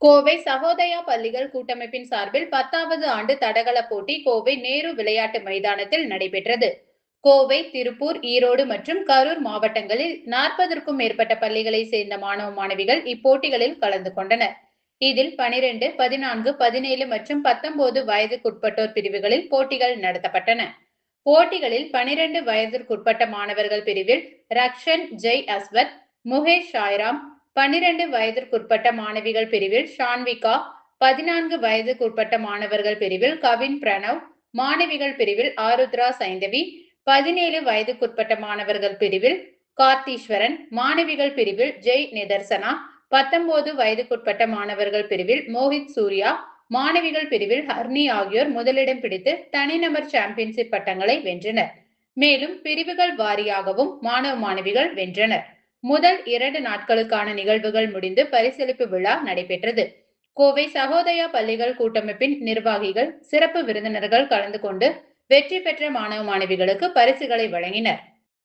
கோவை சகோதயா பள்ளிகள் கூட்டமைப்பின் சார்பில் 10வது ஆண்டு தடகள போட்டி கோவை நேரு விளையாட்டு மைதானத்தில் நடைபெற்றது. கோவை, திருப்பூர், ஈரோடு மற்றும் கரூர் மாவட்டங்களில் 40ற்கும் மேற்பட்ட பள்ளிகளை சேர்ந்த மாணவ மாணவிகள் இப்போட்டிகளில் கலந்து கொண்டனர். இதில் 12, 14, 17 மற்றும் 19 வயதுக்குட்பட்டோர் பிரிவுகளில் போட்டிகள் நடத்தப்பட்டன. போட்டிகளில் 12 வயதிற்குட்பட்ட மாணவர்கள் பிரிவில் ரக்ஷன் ஜெய் அஸ்வத், முகேஷ் சாய்ராம், 12 வயதிற்குட்பட்ட மாணவிகள் பிரிவில் ஷான்விகா, 14 வயதுக்குட்பட்ட மாணவர்கள் பிரிவில் கவின் பிரணவ், மாணவிகள் பிரிவில் ஆருத்ரா சைந்தவி, 17 வயதுக்குட்பட்ட மாணவர்கள் பிரிவில் கார்த்தீஸ்வரன், மாணவிகள் பிரிவில் ஜெய் நிதர்சனா, 19 வயதுக்குட்பட்ட மாணவர்கள் பிரிவில் மோஹித் சூர்யா, மாணவிகள் பிரிவில் ஹர்னி ஆகியோர் முதலிடம் பிடித்து தனிநபர் சாம்பியன்ஷிப் பட்டங்களை வென்றனர். மேலும் பிரிவுகள் வாரியாகவும் மாணவ மாணவிகள் வென்றனர். முதல் 2 நாட்களுக்கான நிகழ்வுகள் முடிந்து பரிசளிப்பு விழா நடைபெற்றது. கோவை சகோதயா பள்ளிகள் கூட்டமைப்பின் நிர்வாகிகள், சிறப்பு விருந்தினர்கள் கலந்து கொண்டு வெற்றி பெற்ற மாணவ மாணவிகளுக்கு பரிசுகளை வழங்கினர்.